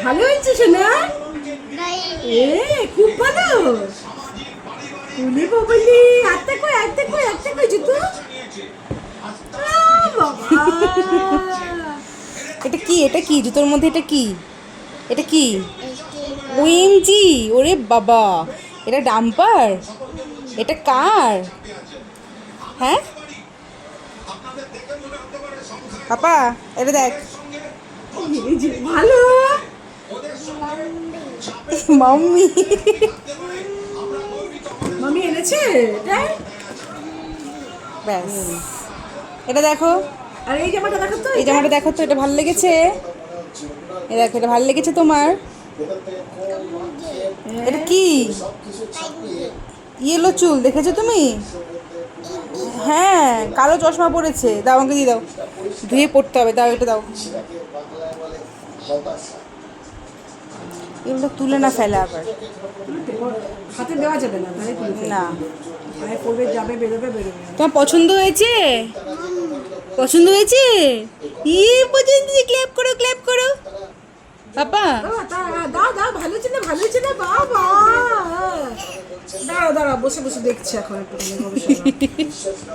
ভালো হয়েছে শোনা? খুব ভালো। উনি বাবলি আত্মা কই জুতো। এটা কি? এটা কি জুতোর মধ্যে? এটা কি? এটা কি? ওএমজি! ওরে বাবা, এটা ডাম্পার? এটা কার? হ্যাঁ পাপা, এটা দেখ। ভালো। মাম্মি মামি এনেছে এটা। ব্যাস, এটা দেখো। আর এই জামাটা দেখো তো। এই জামাটা দেখো তো, এটা ভালো লেগেছে? এ দেখো, এটা ভালো লেগেছে তোমার? এটা কি? ইয়েলো চুল, দেখেছো তুমি? হ্যাঁ, কালো চশমা পড়েছে। দাও, আমাকে দিয়ে দাও, ধুয়ে পড়তে হবে। দাও, এটা দাও। এগুলো তুলে না ফেলে আবার। হাতে দেওয়া যাবে না, তাহলে তুলে ফেলবে। না। পায়ে পড়বে, যাবে, বেরোবে। তোমার পছন্দ হয়েছে? পছন্দ হয়েছে? পছন্দ। ক্ল্যাপ করো, ক্ল্যাপ করো পাপা। দাও, ভালো হয়েছে না বাবা। দাঁড়াও, বসে দেখছি এখন একটু গবেষণা।